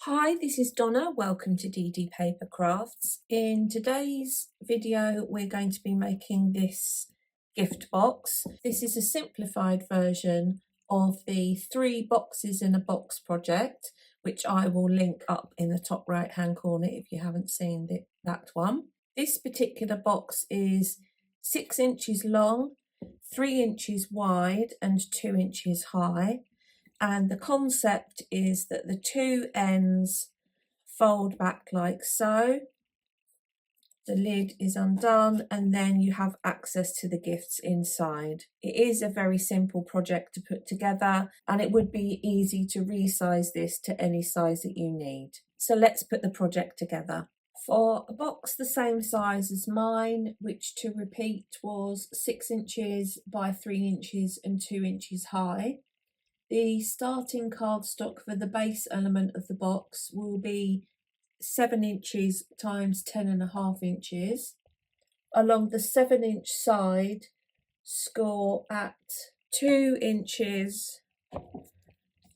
Hi, this is Donna. Welcome to DD Paper Crafts. In today's video, we're going to be making this gift box. This is a simplified version of the 3 boxes in a box project, which I will link up in the top right hand corner if you haven't seen that one. This particular box is 6 inches long, 3 inches wide and 2 inches high. And the concept is that the 2 ends fold back like so. The lid is undone and then you have access to the gifts inside. It is a very simple project to put together and it would be easy to resize this to any size that you need. So let's put the project together. For a box the same size as mine, which to repeat was 6 inches by 3 inches and 2 inches high, the starting cardstock for the base element of the box will be 7 inches times 10.5 inches. Along the 7-inch side, score at 2 inches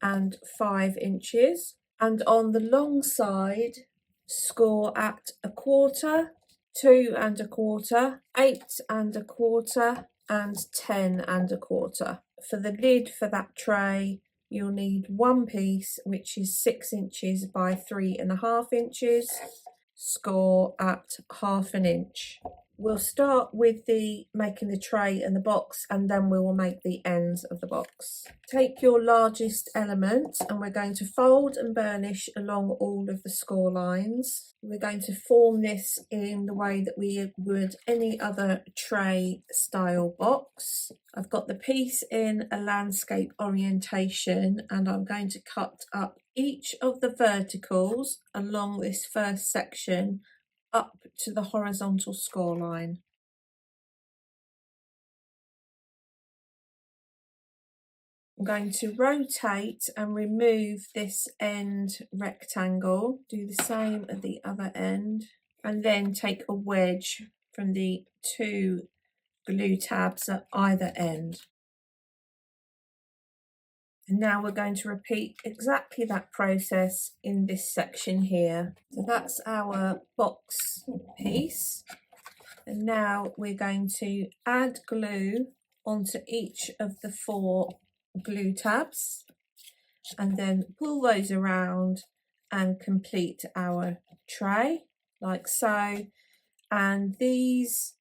and 5 inches. And on the long side, score at 1/4, 2 1/4, 8 1/4, and 10 1/4. For the lid for that tray, you'll need 1 piece, which is 6 inches by 3.5 inches, score at 1/2 inch. We'll start with making the tray and the box, and then we will make the ends of the box. Take your largest element and we're going to fold and burnish along all of the score lines. We're going to form this in the way that we would any other tray style box. I've got the piece in a landscape orientation and I'm going to cut up each of the verticals along this first section up to the horizontal score line. I'm going to rotate and remove this end rectangle, do the same at the other end, and then take a wedge from the 2 glue tabs at either end. And now we're going to repeat exactly that process in this section here. So that's our box piece. And now we're going to add glue onto each of the 4 glue tabs and then pull those around and complete our tray like so. And these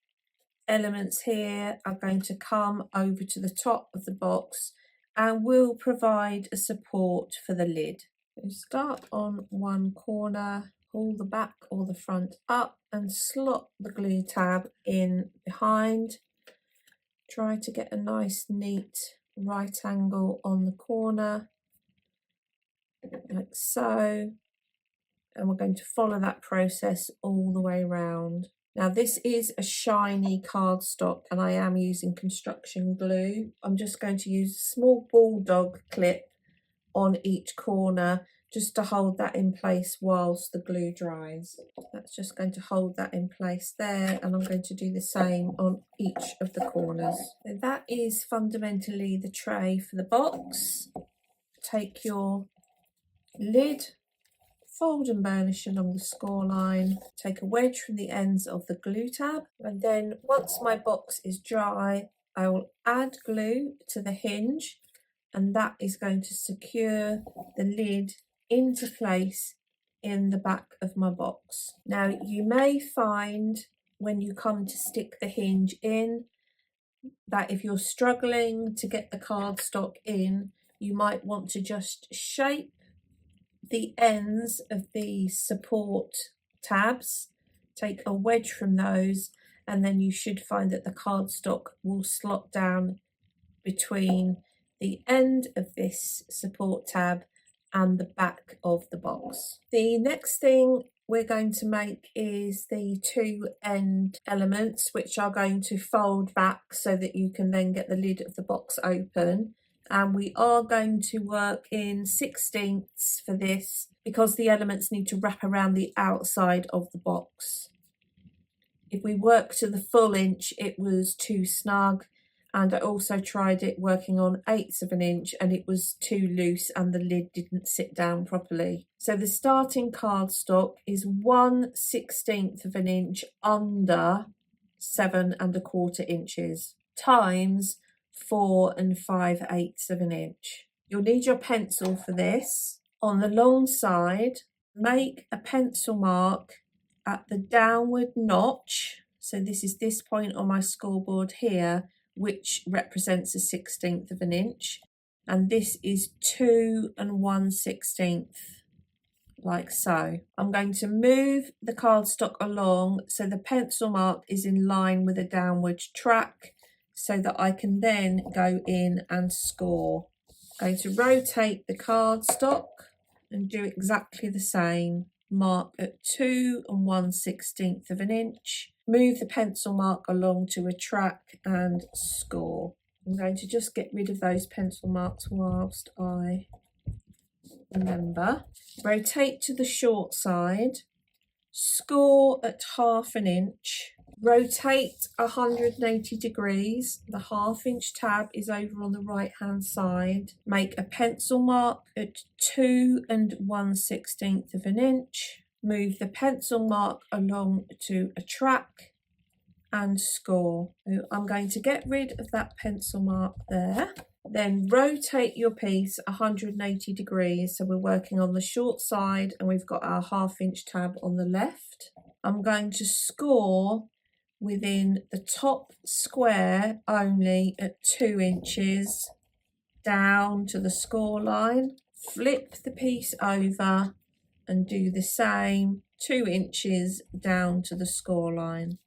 elements here are going to come over to the top of the box and will provide a support for the lid. So start on one corner, pull the back or the front up and slot the glue tab in behind. Try to get a nice neat right angle on the corner like so, and we're going to follow that process all the way around. Now this is a shiny cardstock and I am using construction glue. I'm just going to use a small bulldog clip on each corner just to hold that in place whilst the glue dries. That's just going to hold that in place there, and I'm going to do the same on each of the corners. So that is fundamentally the tray for the box. Take your lid, fold and burnish along the score line, take a wedge from the ends of the glue tab, and then once my box is dry, I will add glue to the hinge, and that is going to secure the lid into place in the back of my box. Now you may find when you come to stick the hinge in that if you're struggling to get the cardstock in, you might want to just shape the ends of the support tabs, take a wedge from those, and then you should find that the cardstock will slot down between the end of this support tab and the back of the box. The next thing we're going to make is the 2 end elements, which are going to fold back so that you can then get the lid of the box open. And we are going to work in 1/16 for this because the elements need to wrap around the outside of the box. If we work to the full inch, it was too snug, and I also tried it working on 1/8 of an inch and it was too loose and the lid didn't sit down properly. So the starting cardstock is 1/16 of an inch under 7 1/4 inches times 4 5/8 of an inch. You'll need your pencil for this. On the long side, make a pencil mark at the downward notch. So this is this point on my scoreboard here, which represents a 1/16 of an inch. And this is 2 1/16, like so. I'm going to move the cardstock along so the pencil mark is in line with a downward track so that I can then go in and score. I'm going to rotate the cardstock and do exactly the same. Mark at 2 1/16 of an inch, move the pencil mark along to a track and score. I'm going to just get rid of those pencil marks whilst I remember. Rotate to the short side, score at 1/2 an inch, rotate 180 degrees. The 1/2 inch tab is over on the right hand side. Make a pencil mark at 2 1/16 of an inch, move the pencil mark along to a track and score. So I'm going to get rid of that pencil mark there. Then rotate your piece 180 degrees. So we're working on the short side and we've got our 1/2 inch tab on the left. I'm going to score within the top square only at 2 inches down to the score line. Flip the piece over and do the same 2 inches down to the score line.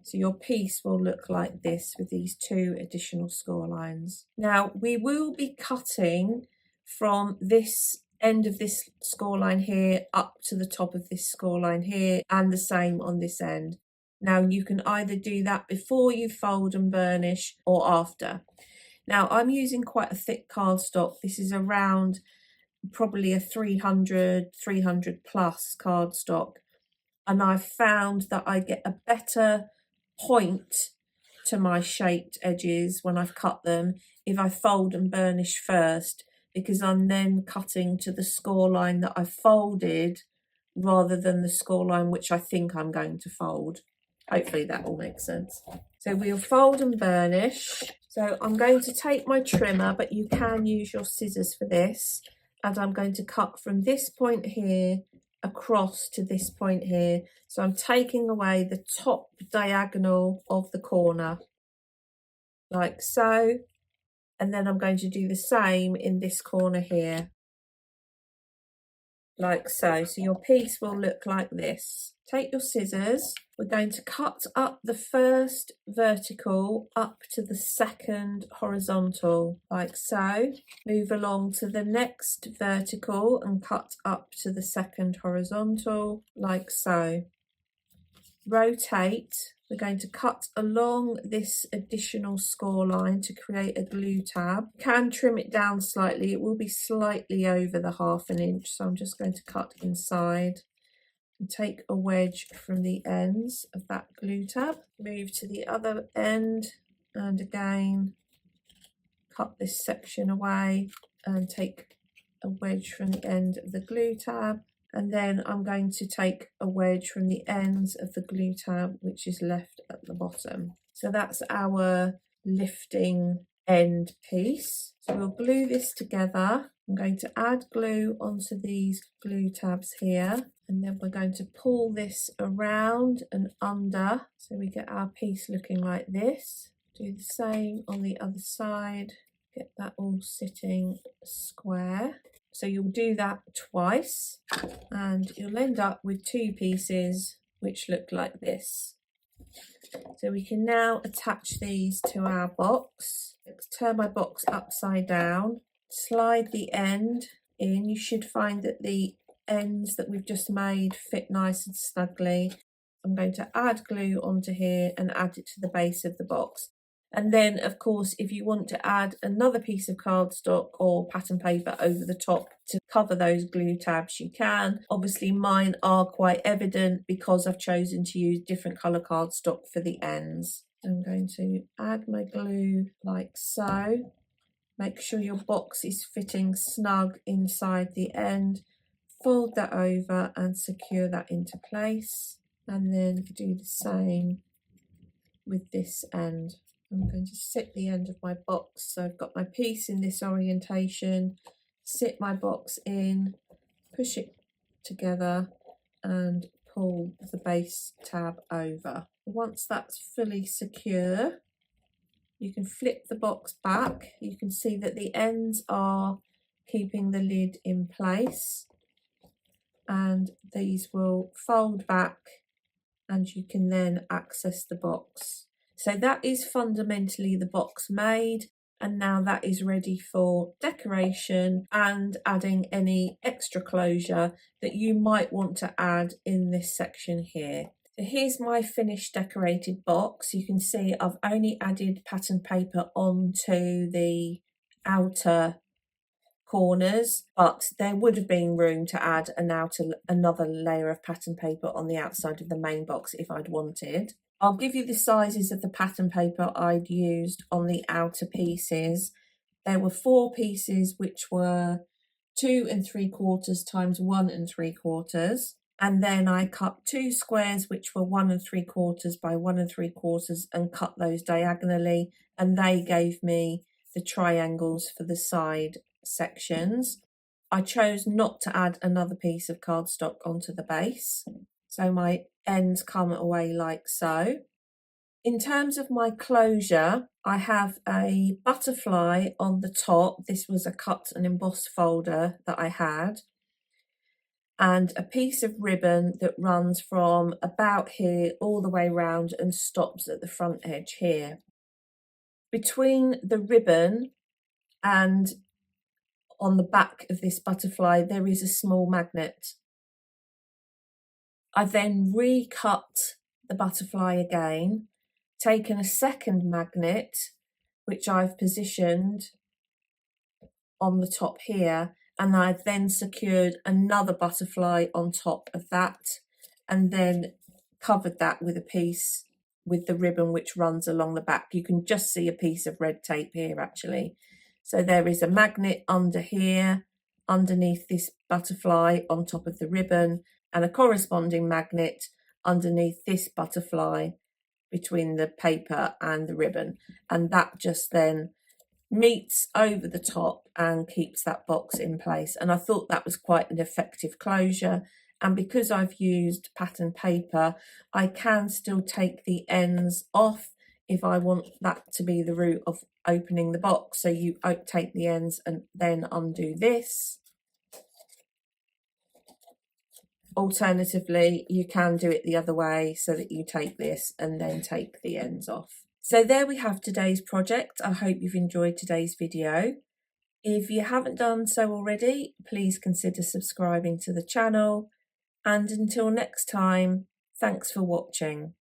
So your piece will look like this with these 2 additional score lines. Now we will be cutting from this end of this score line here up to the top of this score line here, and the same on this end. Now you can either do that before you fold and burnish or after. Now I'm using quite a thick cardstock. This is around probably a 300 plus cardstock, and I've found that I get a better point to my shaped edges when I've cut them if I fold and burnish first, because I'm then cutting to the score line that I've folded rather than the score line which I think I'm going to fold. Hopefully that all makes sense. So we'll fold and burnish. So I'm going to take my trimmer, but you can use your scissors for this, and I'm going to cut from this point here across to this point here. So I'm taking away the top diagonal of the corner, like so, and then I'm going to do the same in this corner here, like so. So your piece will look like this. Take your scissors, we're going to cut up the first vertical up to the second horizontal, like so. Move along to the next vertical and cut up to the second horizontal, like so. Rotate, we're going to cut along this additional score line to create a glue tab. You can trim it down slightly, it will be slightly over the 1/2 an inch, so I'm just going to cut inside and take a wedge from the ends of that glue tab. Move to the other end and again cut this section away and take a wedge from the end of the glue tab. And then I'm going to take a wedge from the ends of the glue tab which is left at the bottom. So that's our lifting end piece. So we'll glue this together. I'm going to add glue onto these glue tabs here, and then we're going to pull this around and under so we get our piece looking like this. Do the same on the other side, get that all sitting square. So you'll do that twice and you'll end up with 2 pieces which look like this. So we can now attach these to our box. Let's turn my box upside down, slide the end in. You should find that the ends that we've just made fit nice and snugly. I'm going to add glue onto here and add it to the base of the box. And then, of course, if you want to add another piece of cardstock or pattern paper over the top to cover those glue tabs, you can. Obviously, mine are quite evident because I've chosen to use different colour cardstock for the ends. I'm going to add my glue like so. Make sure your box is fitting snug inside the end. Fold that over and secure that into place. And then do the same with this end. I'm going to sit the end of my box. So I've got my piece in this orientation, sit my box in, push it together and pull the base tab over. Once that's fully secure, you can flip the box back. You can see that the ends are keeping the lid in place, and these will fold back and you can then access the box. So that is fundamentally the box made, and now that is ready for decoration and adding any extra closure that you might want to add in this section here. So here's my finished decorated box. You can see I've only added pattern paper onto the outer corners, but there would have been room to add another layer of pattern paper on the outside of the main box if I'd wanted. I'll give you the sizes of the pattern paper I'd used on the outer pieces. There were 4 pieces which were 2 3/4 times 1 3/4, and then I cut 2 squares which were 1 3/4 by 1 3/4 and cut those diagonally, and they gave me the triangles for the side sections. I chose not to add another piece of cardstock onto the base, so my ends come away like so. In terms of my closure, I have a butterfly on the top. This was a cut and emboss folder that I had, and a piece of ribbon that runs from about here all the way round and stops at the front edge here. Between the ribbon and on the back of this butterfly, there is a small magnet. I then recut the butterfly again, taken a second magnet, which I've positioned on the top here, and I've then secured another butterfly on top of that, and then covered that with a piece with the ribbon which runs along the back. You can just see a piece of red tape here actually. So there is a magnet under here, underneath this butterfly on top of the ribbon, and a corresponding magnet underneath this butterfly between the paper and the ribbon. And that just then meets over the top and keeps that box in place. And I thought that was quite an effective closure. And because I've used pattern paper, I can still take the ends off if I want that to be the route of opening the box. So you take the ends and then undo this. Alternatively, you can do it the other way so that you take this and then take the ends off. So there we have today's project. I hope you've enjoyed today's video. If you haven't done so already, please consider subscribing to the channel. And until next time, thanks for watching.